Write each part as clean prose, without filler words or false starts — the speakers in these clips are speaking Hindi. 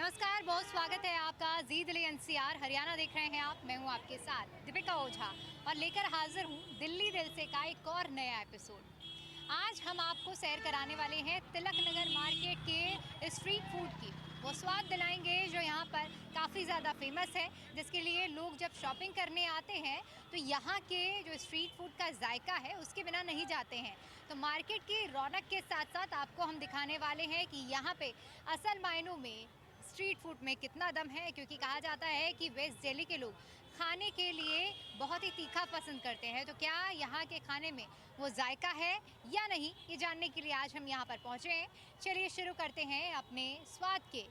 नमस्कार, बहुत स्वागत है आपका जी दिल्ली एनसीआर हरियाणा देख रहे हैं आप। मैं हूं आपके साथ दीपिका ओझा और लेकर हाजिर हूं दिल्ली दिल से का एक और नया एपिसोड। आज हम आपको सैर कराने वाले हैं तिलक नगर मार्केट के स्ट्रीट फूड की। वो स्वाद दिलाएंगे जो यहाँ पर काफ़ी ज़्यादा फेमस है, जिसके लिए लोग जब शॉपिंग करने आते हैं तो यहाँ के जो स्ट्रीट फूड का जायका है उसके बिना नहीं जाते हैं। तो मार्केट की रौनक के साथ साथ आपको हम दिखाने वाले हैं कि यहाँ पे असल मायनों में स्ट्रीट फूड में कितना दम है, क्योंकि कहा जाता है कि वेस्ट दिल्ली के लोग खाने के लिए बहुत ही तीखा पसंद करते हैं। तो क्या यहाँ के खाने में वो जायका है या नहीं, ये जानने के लिए आज हम यहाँ पर पहुँचे हैं। चलिए शुरू करते हैं अपने स्वाद के।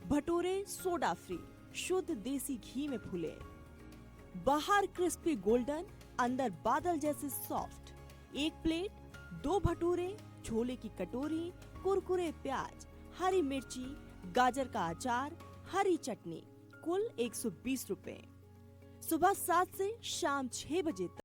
भटूरे सोडा फ्री, शुद्ध देसी घी में फूले, बाहर क्रिस्पी गोल्डन, अंदर बादल जैसे सॉफ्ट। एक प्लेट, 2 भटूरे, छोले की कटोरी, कुरकुरे प्याज, हरी मिर्ची, गाजर का अचार, हरी चटनी, कुल 120 रुपए। सुबह 7 से शाम 6 बजे तक।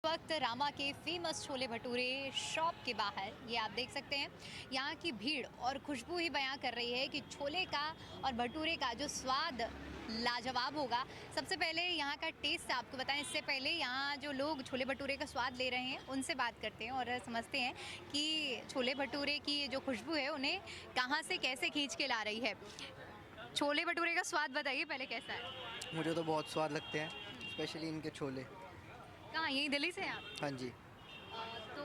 वक्त रामा के फेमस छोले भटूरे शॉप के बाहर ये आप देख सकते हैं। यहाँ की भीड़ और खुशबू ही बयां कर रही है कि छोले का और भटूरे का जो स्वाद लाजवाब होगा। सबसे पहले यहाँ का टेस्ट आपको बताएं, इससे पहले यहाँ जो लोग छोले भटूरे का स्वाद ले रहे हैं उनसे बात करते हैं और समझते हैं कि छोले भटूरे की जो खुशबू है उन्हें कहाँ से कैसे खींच के ला रही है। छोले भटूरे का स्वाद बताइए पहले, कैसा है? मुझे तो बहुत स्वाद लगते हैं, स्पेशली इनके छोले। कहाँ, यहीं दिल्ली से हैं आप? हाँ जी। तो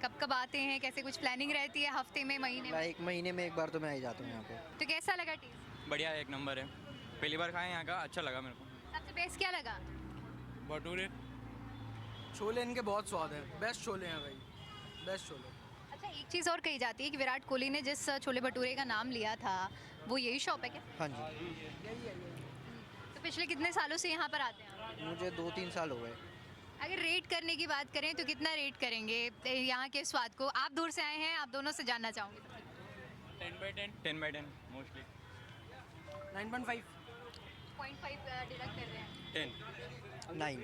कब कब आते हैं, कैसे कुछ प्लानिंग रहती है हफ्ते में, महीने में? एक महीने में एक बार तो मैं आ ही जाता हूँ यहाँ पे। तो कैसा लगा टेस्ट? बढ़िया, एक नंबर है। पहली बार खाए यहाँ का, अच्छा लगा मेरे को। सबसे बेस्ट क्या लगा? भटूरे। छोले इनके बहुत स्वाद है, बेस्ट छोले हैं भाई, बेस्ट छोले। अच्छा, एक चीज़ और कही जाती है कि विराट कोहली ने जिस छोले भटूरे का नाम लिया था वो यही शॉप है क्या? हाँ जी। तो पिछले कितने सालों से यहाँ पर आते हैं आप? मुझे 2-3 साल हो गए। अगर रेट करने की बात करें तो कितना रेट करेंगे यहाँ के स्वाद को? आप दूर से आए हैं, आप दोनों से जानना चाहूँगी। 10/10 मोस्टली। 9.5। 0.5 डिडक्ट कर रहे हैं। 10। 9।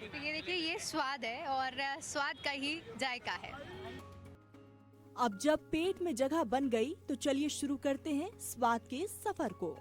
तो ये देखिए, ये स्वाद है और स्वाद का ही जायका है। अब जब पेट में जगह बन गई तो चलिए शुरू करते हैं स्वाद के सफर को।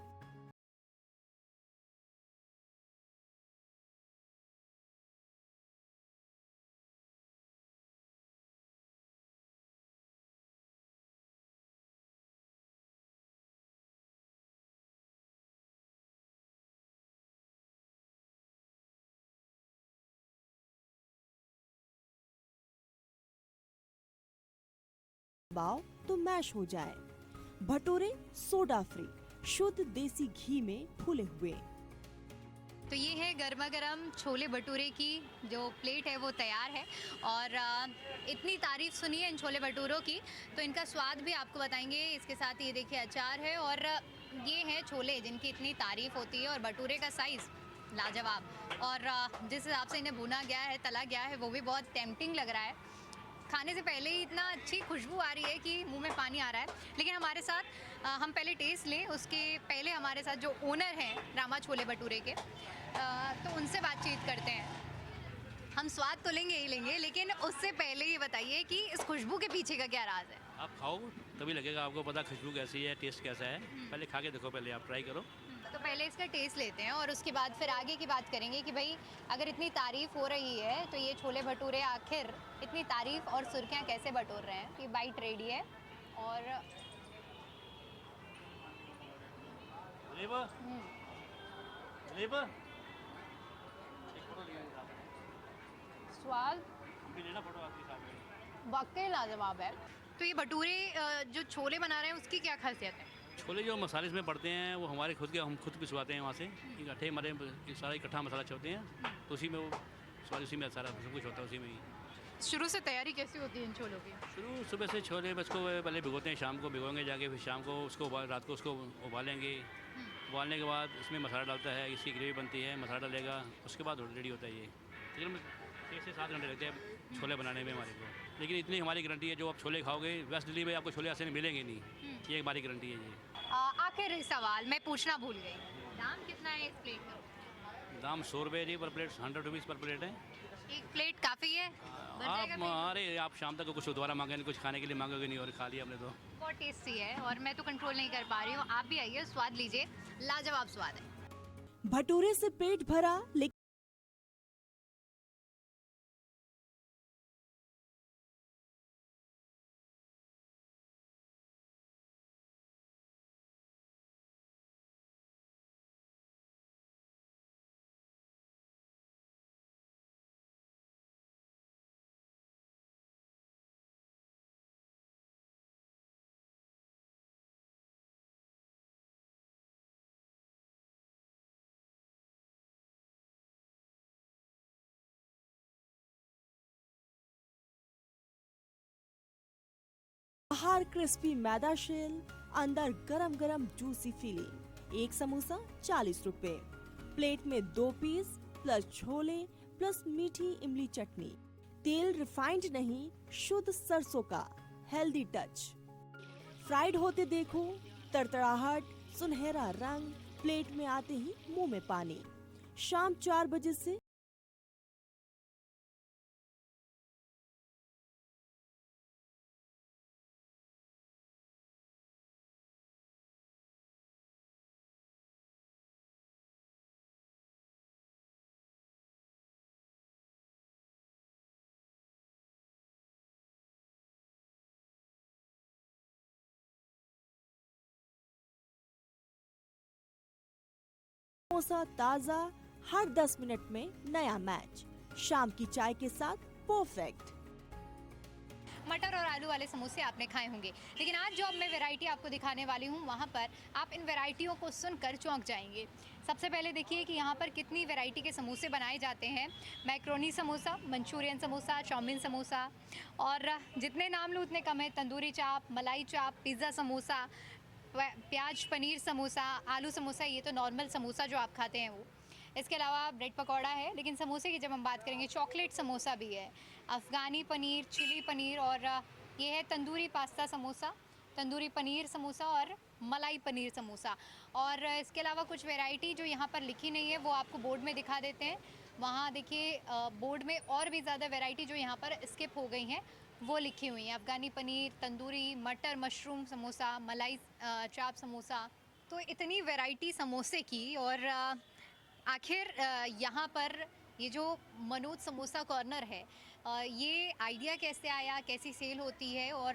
दबाओ तो मैश हो जाए। भटूरे सोडा फ्री, शुद्ध देसी घी में फूले हुए। तो ये है गर्मा गर्म छोले भटूरे की जो प्लेट है वो तैयार है। और इतनी तारीफ़ सुनी है इन छोले भटूरों की, तो इनका स्वाद भी आपको बताएंगे। इसके साथ ये देखिए अचार है, और ये हैं छोले जिनकी इतनी तारीफ़ होती है, और भटूरे का साइज़ लाजवाब। और जिस हिसाब से इन्हें भुना गया है, तला गया है, वो भी बहुत टेम्पटिंग लग रहा है। खाने से पहले ही इतना अच्छी खुशबू आ रही है कि मुंह में पानी आ रहा है। लेकिन हमारे साथ हम पहले टेस्ट लें, उसके पहले हमारे साथ जो ओनर हैं रामा छोले भटूरे के, तो उनसे बातचीत करते हैं। हम स्वाद तो लेंगे ही लेंगे, लेकिन उससे पहले ये बताइए कि इस खुशबू के पीछे का क्या राज है। आप खाओ तभी लगेगा आपको पता खुशबू कैसी है, टेस्ट कैसा है। पहले खा के देखो, पहले आप ट्राई करो। तो पहले इसका टेस्ट लेते हैं, और उसके बाद फिर आगे की बात करेंगे कि भाई अगर इतनी तारीफ़ हो रही है तो ये छोले भटूरे आखिर इतनी तारीफ़ और सुर्खियाँ कैसे बटोर रहे हैं। ये बाइट रेडी है, और स्वाद वाकई लाजवाब है। तो ये भटूरे जो छोले बना रहे हैं उसकी क्या खासियत है? छोले जो मसाले इसमें पड़ते हैं वो हमारे खुद के, हम खुद पिसवाते हैं वहाँ से। इकट्ठे हमारे सारा इकट्ठा मसाला छोड़ते हैं, तो उसी में वो स्वाद, उसी में सारा सब कुछ होता है उसी में ही। शुरू से तैयारी कैसी होती है इन छोलों की? शुरू सुबह से छोले बस को पहले भिगोते हैं, शाम को भिगोएंगे जाके, फिर शाम को उसको रात को उसको उबालेंगे। उबालने के बाद इसमें मसाला डालता है, इसकी ग्रेवी बनती है, मसाला डालेगा, उसके बाद रेडी होता है। ये तकरीबन 6 से 7 घंटे लगते हैं छोले बनाने में हमारे को। लेकिन इतनी हमारी गारंटी है, जो आप छोले खाओगे वेस्ट दिल्ली में आपको छोले ऐसे मिलेंगे नहीं, ये हमारी गारंटी है। ये आखिर सवाल मैं पूछना भूल गई, दाम कितना है इस प्लेट का? दाम 100 रुपये जी पर प्लेट, 100 रुपीज़ पर प्लेट है। एक प्लेट काफ़ी है? बन जाएगा आप पेट? अरे आप शाम तक कुछ दोबारा मांगेंगे, कुछ खाने के लिए मांगोगे नहीं, और खा लिया हमने तो। बहुत टेस्टी है, और मैं तो कंट्रोल नहीं कर पा रही हूँ। आप भी आइए, स्वाद लीजिए, लाजवाब स्वाद है। भटूरे से पेट भरा, लेकिन बाहर क्रिस्पी मैदा शेल, अंदर गरम गरम जूसी फीलिंग। एक समोसा 40 रुपए। प्लेट में 2 पीस प्लस छोले प्लस मीठी इमली चटनी। तेल रिफाइंड नहीं, शुद्ध सरसों का हेल्दी टच। फ्राइड होते देखो, तड़तड़ाहट, सुनहरा रंग, प्लेट में आते ही मुंह में पानी। शाम 4 बजे से समोसा ताजा, हर 10 मिनट में नया मैच। शाम की चाय के साथ परफेक्ट। मटर और आलू वाले समोसे आपने खाए होंगे, लेकिन आज जो अब मैं वैरायटी आपको दिखाने वाली हूँ, वहाँ पर आप इन वैरायटियों को सुनकर चौंक जाएंगे। सबसे पहले देखिए कि यहाँ पर कितनी वैरायटी के समोसे बनाए जाते हैं। Macaroni samosa, Manchurian samosa, chow mein samosa, और जितने नाम लूँ उतने कम है। तंदूरी चाप, मलाई चाप, पिज़्ज़ा समोसा, प्याज पनीर समोसा, आलू समोसा, ये तो नॉर्मल समोसा जो आप खाते हैं वो। इसके अलावा ब्रेड पकौड़ा है, लेकिन समोसे की जब हम बात करेंगे, चॉकलेट समोसा भी है, अफ़गानी पनीर, चिली पनीर, और ये है तंदूरी पास्ता समोसा, तंदूरी पनीर समोसा और मलाई पनीर समोसा। और इसके अलावा कुछ वैरायटी जो यहाँ पर लिखी नहीं है वो आपको बोर्ड में दिखा देते हैं। वहाँ देखिए बोर्ड में और भी ज़्यादा वैरायटी जो यहाँ पर स्किप हो गई हैं वो लिखी हुई हैं। अफ़गानी पनीर, तंदूरी, मटर मशरूम समोसा, मलाई चाप समोसा। तो इतनी वैरायटी समोसे की, और आखिर यहाँ पर ये जो मनोज समोसा कॉर्नर है, ये आइडिया कैसे आया, कैसी सेल होती है, और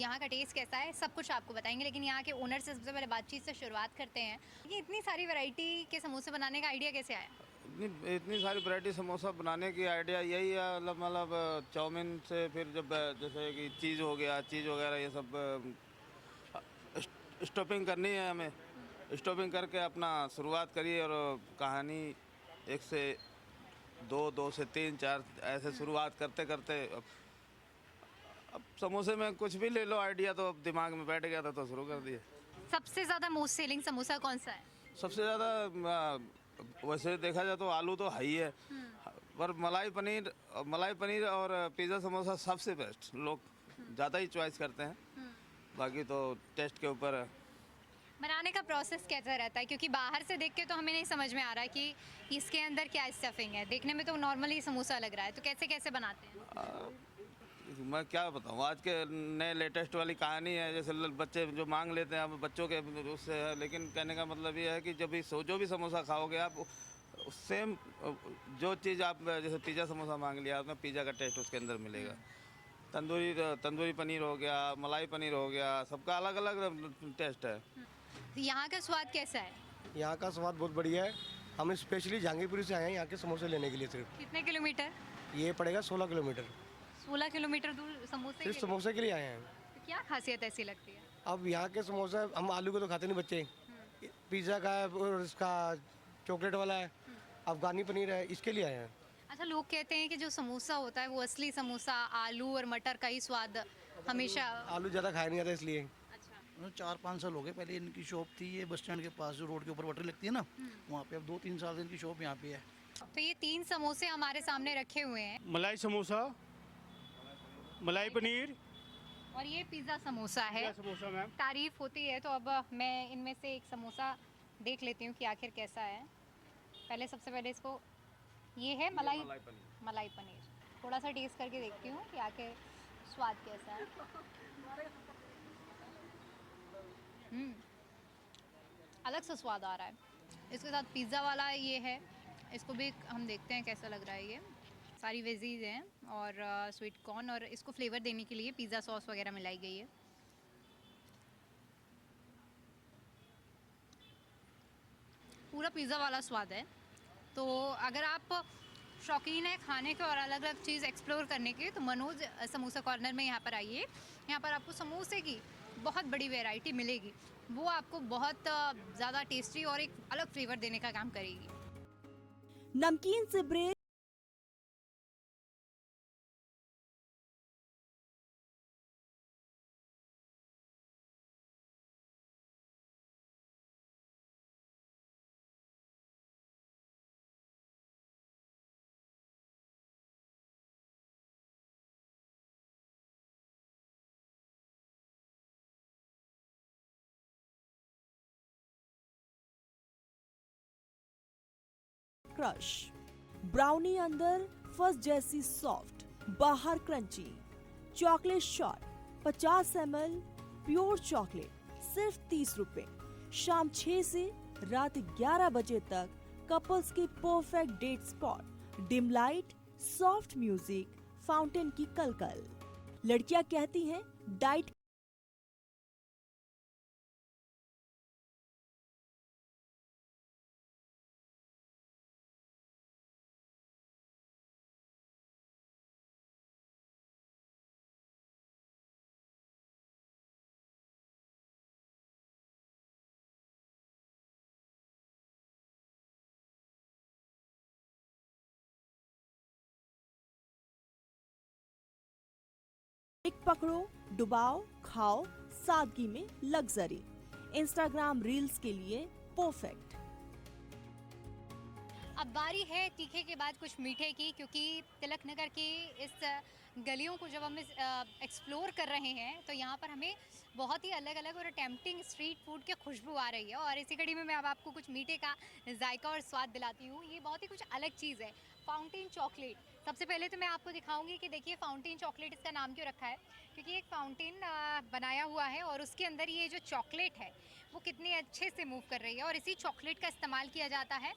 यहाँ का टेस्ट कैसा है, सब कुछ आपको बताएंगे। लेकिन यहाँ के ओनर से सबसे पहले बातचीत से शुरुआत करते हैं। ये इतनी सारी वैरायटी के समोसे बनाने का आइडिया कैसे आया? इतनी सारी वैरायटी समोसा बनाने की आइडिया यही है, मतलब चाउमीन से, फिर जब जैसे कि चीज़ हो गया, चीज़ वगैरह ये सब स्टफिंग करनी है हमें, स्टॉपिंग करके अपना शुरुआत करी और कहानी 1 से 2, 2 से 3, 4 ऐसे शुरुआत करते करते अब समोसे में कुछ भी ले लो आइडिया, तो अब दिमाग में बैठ गया था तो शुरू कर दिए। सबसे ज़्यादा मोस्ट सेलिंग समोसा कौन सा है? सबसे ज़्यादा वैसे देखा जाए तो आलू तो है ही है, पर मलाई पनीर और पिज़्ज़ा समोसा सबसे बेस्ट, लोग ज़्यादा ही चॉइस करते हैं। बाकी तो टेस्ट के ऊपर है। बनाने का प्रोसेस कैसा रहता है? क्योंकि बाहर से देख के तो हमें नहीं समझ में आ रहा है कि इसके अंदर क्या स्टफिंग है। देखने में तो नॉर्मली समोसा लग रहा है, तो कैसे कैसे बनाते हैं? मैं क्या बताऊँ, आज के नए लेटेस्ट वाली कहानी है, जैसे बच्चे जो मांग लेते हैं अब बच्चों के उससे है, लेकिन कहने का मतलब ये है कि जब भी जो भी समोसा खाओगे आप सेम जो चीज़ आप जैसे पिज़्ज़ा समोसा मांग लिया आपने, पिज़्ज़ा का टेस्ट उसके अंदर मिलेगा। तंदूरी पनीर हो गया, मलाई पनीर हो गया, सबका अलग अलग टेस्ट है। तो यहाँ का स्वाद कैसा है? यहाँ का स्वाद बहुत बढ़िया है। हम स्पेशली जहांगीरपुरी से आए हैं यहाँ के समोसे लेने के लिए। सिर्फ कितने किलोमीटर? ये पड़ेगा 16 किलोमीटर। 16 किलोमीटर दूर समोसे के सिर्फ लिए? समोसे के लिए आए हैं। तो क्या खासियत ऐसी लगती है? अब यहाँ के समोसा, हम आलू को तो खाते नहीं बच्चे, पिज़्ज़ा का है और इसका चॉकलेट वाला है, अफगानी पनीर है, इसके लिए आए हैं। अच्छा, लोग कहते हैं कि जो समोसा होता है वो असली समोसा आलू और मटर का ही स्वाद हमेशा। आलू ज़्यादा खाया नहीं जाता इसलिए। अच्छा, 4-5 साल हो गए। पहले इनकी शॉप थी ये बस स्टैंड के पास, जो रोड के ऊपर पटरी लगती है ना, वहाँ पे। अब 2-3 साल से इनकी शॉप यहाँ पे है। तो ये 3 समोसे हमारे सामने रखे हुए हैं मलाई समोसा, मलाई पनीर, और ये पिज़्ज़ा समोसा है। समोसा मैम। तारीफ होती है तो अब मैं इनमें से एक समोसा देख लेती हूँ कि आखिर कैसा है। सबसे पहले इसको, ये है मलाई पनीर। थोड़ा सा टेस्ट करके देखती हूँ कि आखिर स्वाद कैसा है। अलग सा स्वाद आ रहा है। इसके साथ पिज़्ज़ा वाला ये है, इसको भी हम देखते हैं कैसा लग रहा है। ये सारी वेजीज हैं और स्वीट कॉर्न, और इसको फ्लेवर देने के लिए पिज़्ज़ा सॉस वगैरह मिलाई गई है। पूरा पिज़्ज़ा वाला स्वाद है। तो अगर आप शौकीन है खाने के और अलग अलग चीज़ एक्सप्लोर करने के, तो मनोज समोसा कॉर्नर में यहाँ पर आइए। यहाँ पर आपको समोसे की बहुत बड़ी वैरायटी मिलेगी, वो आपको बहुत ज़्यादा टेस्टी और एक अलग फ्लेवर देने का काम करेगी। नमकीन से ब्रेक, क्रश, ब्राउनी अंदर फर्स्ट जैसी सॉफ्ट, बाहर crunchy, chocolate shot 50 ml pure chocolate सिर्फ 30 रुपए। शाम 6 से रात 11 बजे तक कपल्स की perfect date spot, dim light, soft music, fountain की कलकल। लड़कियां कहती हैं डाइट एक पकड़ो, डुबाओ, खाओ, सादगी में लग्जरी। इंस्टाग्राम रील्स के लिए परफेक्ट। अब बारी है तीखे के बाद कुछ मीठे की, क्योंकि तिलक नगर की इस गलियों को जब हम एक्सप्लोर कर रहे हैं तो यहाँ पर हमें बहुत ही अलग अलग और टेम्पटिंग स्ट्रीट फूड की खुशबू आ रही है। और इसी कड़ी में मैं अब आपको कुछ मीठे का जायका और स्वाद दिलाती हूँ। ये बहुत ही कुछ अलग चीज़ है, फाउंटेन चॉकलेट। सबसे पहले तो मैं आपको दिखाऊंगी कि देखिए फाउंटेन चॉकलेट इसका नाम क्यों रखा है, क्योंकि एक फाउंटेन बनाया हुआ है और उसके अंदर ये जो चॉकलेट है वो कितने अच्छे से मूव कर रही है, और इसी चॉकलेट का इस्तेमाल किया जाता है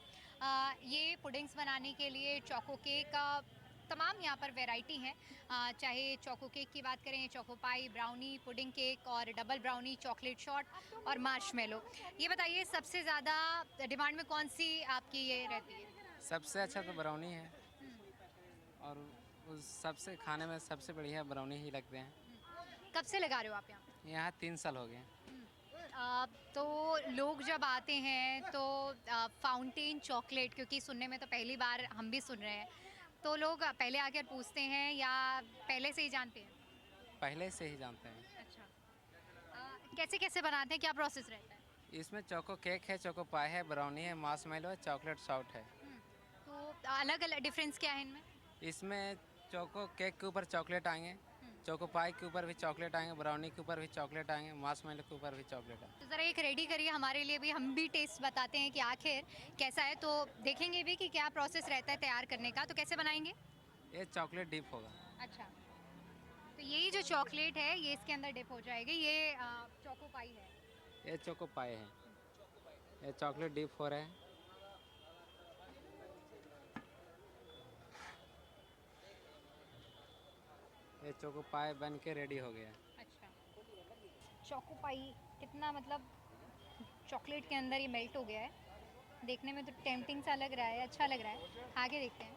ये पुडिंग्स बनाने के लिए। चोको केक तमाम यहाँ पर वैरायटी है, चाहे चोको केक की बात करें, चोको पाई, ब्राउनी, पुडिंग केक और डबल ब्राउनी, चॉकलेट शॉट और मार्शमेलो। ये बताइए सबसे ज़्यादा डिमांड में कौन सी आपकी ये रहती है? सबसे अच्छा तो ब्राउनी है, और उस सबसे खाने में सबसे बढ़िया ब्राउनी ही लगते हैं। कब से लगा रहे हो आप यहाँ? यहाँ 3 साल हो गए। तो लोग जब आते हैं तो फाउंटेन चॉकलेट, क्योंकि सुनने में तो पहली बार हम भी सुन रहे हैं, तो लोग पहले आकर पूछते हैं या पहले से ही जानते हैं? पहले से ही जानते हैं। अच्छा, कैसे कैसे बनाते हैं, क्या प्रोसेस रहता है? इसमें चोको केक है, चोको पाई है, ब्राउनी है, मार्शमैलो है, चॉकलेट सॉफ्ट है। तो अलग अलग डिफरेंस क्या है इनमें? इसमें चोको केक के ऊपर चॉकलेट आएंगे, चोको पाई के ऊपर भी चॉकलेट आएंगे, ब्राउनी के ऊपर भी चॉकलेट आएंगे, मार्शमैलो के ऊपर भी चॉकलेट आएंगे। तो ज़रा एक रेडी करिए हमारे लिए भी, हम भी टेस्ट बताते हैं कि आखिर कैसा है, तो देखेंगे भी कि क्या प्रोसेस रहता है तैयार करने का। तो कैसे बनाएंगे? ये चॉकलेट डिप होगा। अच्छा, तो यही जो चॉकलेट है ये इसके अंदर डिप हो जाएगी। ये चोको पाई है। ये चोको पाई है, ये चॉकलेट डिप हो रहा है। ये चोको पाई बन के रेडी हो गया। अच्छा, चोको पाई कितना मतलब चॉकलेट के अंदर ये मेल्ट हो गया है, देखने में तो टेम्पटिंग सा लग रहा है, अच्छा लग रहा है। आगे देखते हैं,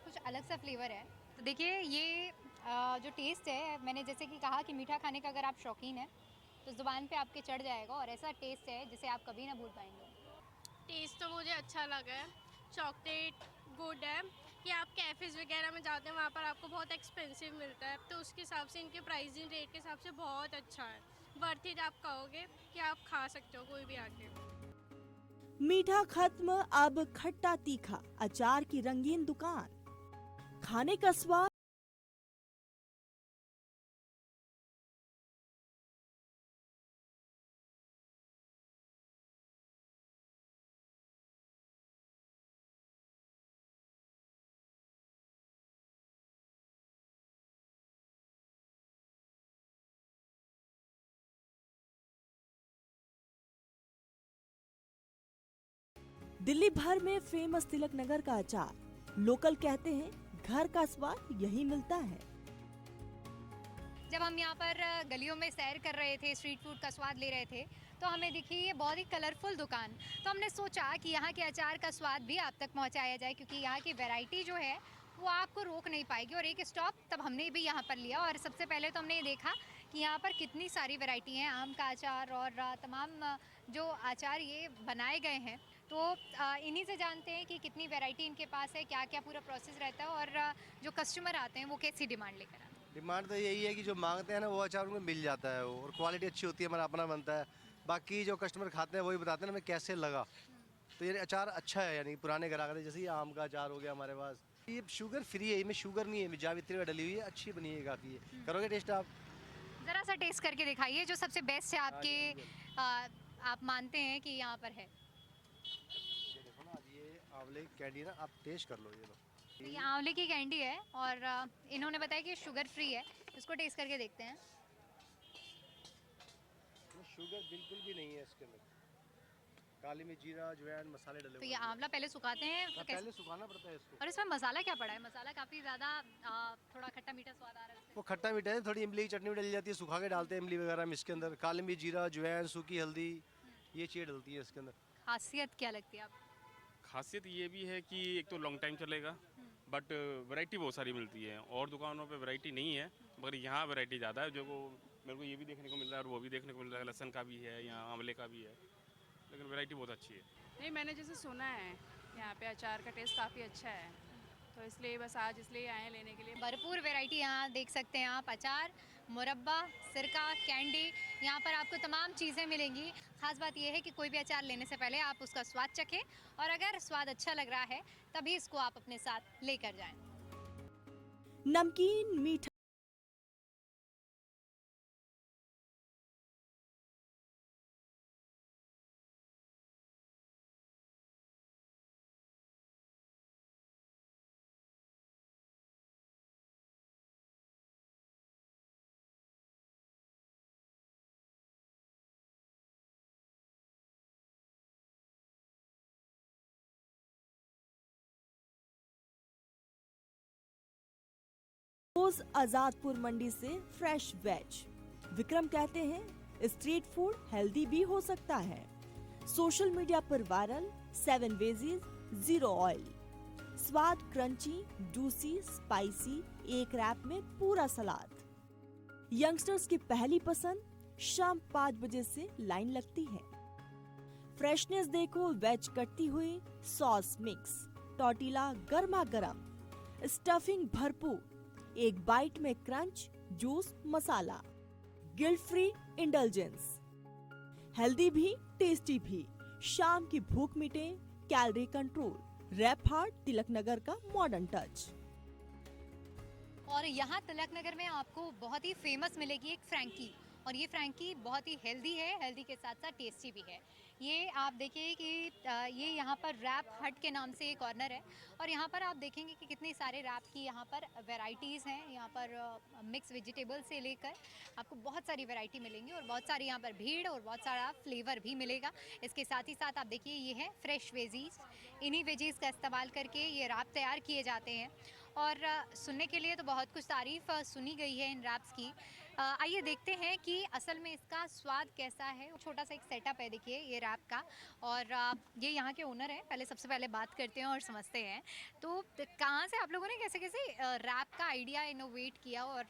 कुछ अलग सा फ्लेवर है। तो देखिए ये जो टेस्ट है, मैंने जैसे कि कहा कि मीठा खाने का अगर आप शौकीन हैं तो ज़ुबान पे आपके चढ़ जाएगा, और ऐसा टेस्ट है जिसे आप कभी ना भूल पाएंगे। टेस्ट तो मुझे अच्छा लगा है, चॉकलेट गुड है। कि आप कैफ़ेज़ वगैरह में जाते हैं वहाँ पर आपको बहुत एक्सपेंसिव मिलता है, तो उसके हिसाब से इनके प्राइसिंग रेट के हिसाब से बहुत अच्छा है, वर्थ इट आप कहोगे कि आप खा सकते हो कोई भी आके। मीठा खत्म, अब खट्टा तीखा अचार की रंगीन दुकान, खाने का स्वाद दिल्ली भर में फेमस तिलक नगर का अचार, लोकल कहते हैं घर का स्वाद यही मिलता है। जब हम यहाँ पर गलियों में सैर कर रहे थे, स्ट्रीट फूड का स्वाद ले रहे थे, तो हमें दिखी ये बहुत ही कलरफुल दुकान। तो हमने सोचा कि यहाँ के अचार का स्वाद भी आप तक पहुँचाया जाए, क्योंकि यहाँ की वैरायटी जो है वो आपको रोक नहीं पाएगी। और एक स्टॉप तब हमने भी यहाँ पर लिया, और सबसे पहले तो हमने ये देखा कि यहाँ पर कितनी सारी वैरायटी हैं, आम का अचार और तमाम जो अचार ये बनाए गए हैं। तो इन्हीं से जानते हैं कि कितनी वैरायटी इनके पास है, क्या क्या पूरा प्रोसेस रहता है, और जो कस्टमर आते हैं वो कैसी डिमांड लेकर आते हैं। डिमांड तो यही है कि जो मांगते हैं ना वो अचार उनको मिल जाता है, और क्वालिटी अच्छी होती है, हमारा अपना बनता है। बाकी जो कस्टमर खाते हैं वही बताते हैं ना हमें कैसे लगा। तो ये अचार अच्छा है, यानी पुराने ग्राहक, जैसे ये आम का अचार हो गया हमारे पास, ये शुगर फ्री है, इसमें शुगर नहीं है, जावित्री डली हुई है, अच्छी बनी है काफ़ी। करोगे टेस्ट आप? ज़रा सा टेस्ट करके दिखाइए जो सबसे बेस्ट है आपके, आप मानते हैं कि यहाँ पर है। ये देखो ना, ये आंवले की कैंडी ना, आप टेस्ट कर लो। ये लो, तो ये आंवले की कैंडी है, और इन्होंने बताया कि शुगर फ्री है। इसको टेस्ट करके देखते हैं। शुगर बिल्कुल भी नहीं है इसके अंदर, काली मिर्च, जीरा, अजवाइन, मसाले डले तो हुए ये हैं। आंवला पहले सुखाते हैं तो कैसे? पहले सुखाना पड़ता है इसको। और इसमें मसाला क्या पड़ा है? मसाला काफ़ी ज़्यादा थोड़ा खट्टा मीठा स्वाद आ रहा है उससे। वो खट्टा मीठा है, थोड़ी इमली की चटनी भी डली जाती है, सुखा के डालते हैं इमली वगैरह में इसके अंदर। काली मिर्च, जीरा, अजवाइन, सूखी हल्दी, ये चीज़ डलती है इसके अंदर। खासियत क्या लगती है आपको? खासियत ये भी है कि एक तो लॉन्ग टाइम चलेगा, बट वैरायटी बहुत सारी मिलती है। और दुकानों पे वैरायटी नहीं है, मगर यहाँ वैरायटी ज़्यादा है। जो को मेरे को ये भी देखने को मिल रहा है और वो भी देखने को मिल रहा है, लहसुन का भी है, यहाँ आंवले का भी है, लेकिन वैरायटी बहुत अच्छी है। नहीं, मैंने जैसे सुना है यहाँ पे अचार का टेस्ट काफ़ी अच्छा है, तो इसलिए बस आज इसलिए आए लेने के लिए। भरपूर वैरायटी यहाँ देख सकते हैं आप, अचार, मुरब्बा, सिरका, कैंडी, यहाँ पर आपको तमाम चीज़ें मिलेंगी। ख़ास बात यह है कि कोई भी अचार लेने से पहले आप उसका स्वाद चखें, और अगर स्वाद अच्छा लग रहा है तभी इसको आप अपने साथ लेकर जाएं। नमकीन मीठा रोज आजादपुर मंडी से फ्रेश वेज। विक्रम कहते हैं स्ट्रीट फूड हेल्दी भी हो सकता है। सोशल मीडिया पर वायरल 7 वेजीज 0 ऑयल, स्वाद क्रंची, जूसी, स्पाइसी, एक रैप में पूरा सलाद। यंगस्टर्स की पहली पसंद शाम 5 बजे से लाइन लगती है। फ्रेशनेस देखो वेज कटती हुई, सॉस मिक्स, टॉर्टिला गर्मा गर्म, स्टफिंग भरपूर, एक बाइट में क्रंच, जूस, मसाला, गिल्ट फ्री इंडल्जेंस, हेल्दी भी टेस्टी भी, शाम की भूख मिटे, calorie control, rap heart Tilak Nagar का मॉडर्न टच। और यहाँ तिलक नगर में आपको बहुत ही फेमस मिलेगी एक फ्रैंकी, और ये फ्रैंकी बहुत ही हेल्दी है, हेल्दी के साथ साथ टेस्टी भी है। ये आप देखिए कि ये यहाँ पर रैप हट के नाम से एक कॉर्नर है, और यहाँ पर आप देखेंगे कि कितने सारे रैप की यहाँ पर वैरायटीज़ हैं। यहाँ पर मिक्स वेजिटेबल से लेकर आपको बहुत सारी वैरायटी मिलेंगी, और बहुत सारी यहाँ पर भीड़ और बहुत सारा फ्लेवर भी मिलेगा। इसके साथ ही साथ आप देखिए ये है फ्रेश वेजीज़, इन्हीं वेजीज़ का इस्तेमाल करके ये रैप तैयार किए जाते हैं। और सुनने के लिए तो बहुत कुछ तारीफ़ सुनी गई है इन रैप्स की। आइए देखते हैं कि असल में इसका स्वाद कैसा है। छोटा सा एक सेटअप है देखिए ये रैप का, और ये यहाँ के ओनर हैं। पहले सबसे पहले बात करते हैं और समझते हैं तो कहाँ से आप लोगों ने कैसे कैसे रैप का आइडिया इनोवेट किया, और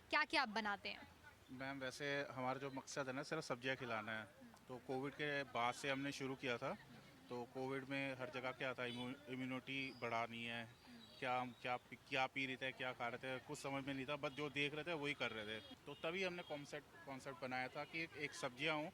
क्या क्या आप बनाते हैं? मैम वैसे हमारा जो मकसद है ना सिर्फ सब्जियां खिलाना है, तो कोविड के बाद से हमने शुरू किया था। तो कोविड में हर जगह क्या था, इम्यूनिटी बढ़ानी है, क्या पी रहे थे, क्या खा रहे थे, कुछ समझ में नहीं था, बस जो देख रहे थे वही कर रहे थे। तो तभी हमने कॉन्सेप्ट बनाया था कि एक सब्जियां हों,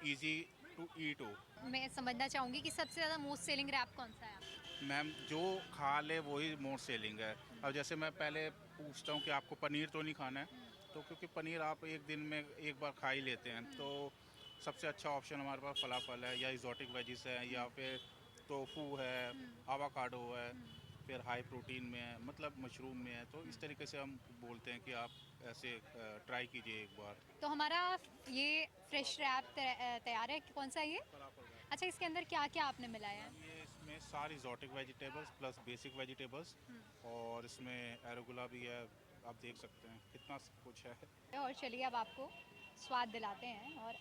इजी टू ईट हो। मैं समझना चाहूँगी कि सबसे ज़्यादा मोस्ट सेलिंग रैप कौन सा है? मैम जो खा ले वही मोस्ट सेलिंग है। अब जैसे मैं पहले पूछता हूँ कि आपको पनीर तो नहीं खाना है, तो क्योंकि पनीर आप एक दिन में एक बार खा ही लेते हैं, तो सबसे अच्छा ऑप्शन हमारे पास फलाफल है, या एक्सोटिक वेजिस है, या फिर टोफू है, आवाकाडो है, फिर हाई प्रोटीन में है, मतलब मशरूम में है। तो इस तरीके से हम बोलते हैं कि आप ऐसे ट्राई कीजिए एक बार। तो हमारा ये फ्रेश रैप तैयार है, कौन सा ये? अच्छा, इसके अंदर क्या क्या आपने मिलाया है? ये इसमें सारी exotic vegetables plus basic vegetables, और इसमें एरोगुला भी है, आप देख सकते हैं कितना सब कुछ है। और चलिए अब आपको स्वाद दिलाते हैं। और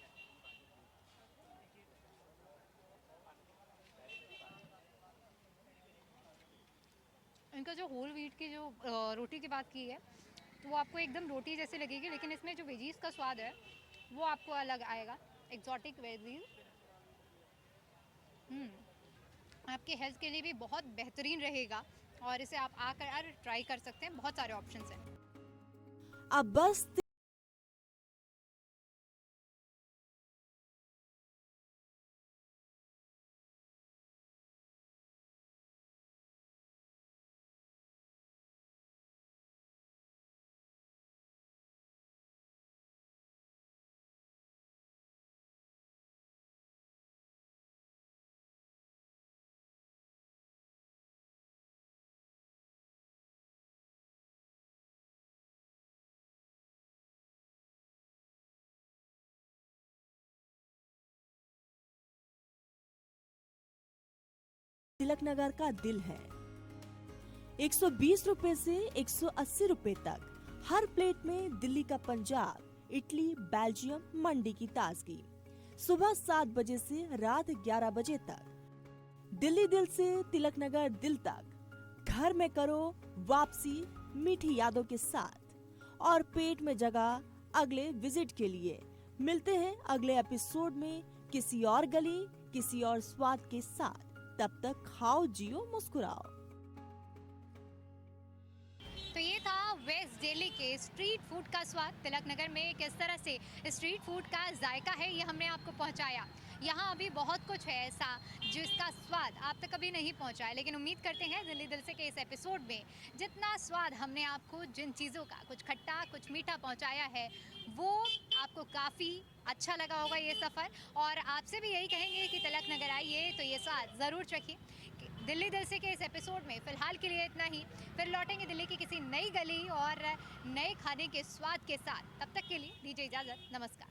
इनका जो होल व्हीट की जो रोटी की बात की है, तो वो आपको एकदम रोटी जैसी लगेगी, लेकिन इसमें जो वेजीज का स्वाद है वो आपको अलग आएगा। एक्सोटिक वेजीज आपके हेल्थ के लिए भी बहुत बेहतरीन रहेगा, और इसे आप आकर ट्राई कर सकते हैं। बहुत सारे ऑप्शंस हैं। अब बस तिलक नगर का दिल है। 120 रुपए से 180 रुपए तक हर प्लेट में दिल्ली का पंजाब, इटली, बेल्जियम, मंडी की ताजगी। सुबह 7 बजे से रात 11 बजे तक। दिल्ली दिल से तिलक नगर दिल तक। घर में करो वापसी मीठी यादों के साथ, और पेट में जगह अगले विजिट के लिए। मिलते हैं अगले एपिसोड में किसी और गली, किसी और स्वाद के साथ। तब तक खाओ, जियो, मुस्कुराओ। तो ये था वेस्ट दिल्ली के स्ट्रीट फूड का स्वाद। तिलक नगर में किस तरह से स्ट्रीट फूड का जायका है, ये हमने आपको पहुंचाया। यहाँ अभी बहुत कुछ है ऐसा जिसका स्वाद आप तक कभी नहीं पहुंचा है, लेकिन उम्मीद करते हैं दिल्ली दिल से के इस एपिसोड में जितना स्वाद हमने आपको जिन चीज़ों का, कुछ खट्टा कुछ मीठा पहुंचाया है, वो आपको काफ़ी अच्छा लगा होगा ये सफ़र। और आपसे भी यही कहेंगे कि तिलक नगर आइए तो ये स्वाद ज़रूर चखिए। दिल्ली दिल से के इस एपिसोड में फ़िलहाल के लिए इतना ही। फिर लौटेंगे दिल्ली की किसी नई गली और नए खाने के स्वाद के साथ। तब तक के लिए दीजिए इजाज़त। नमस्कार।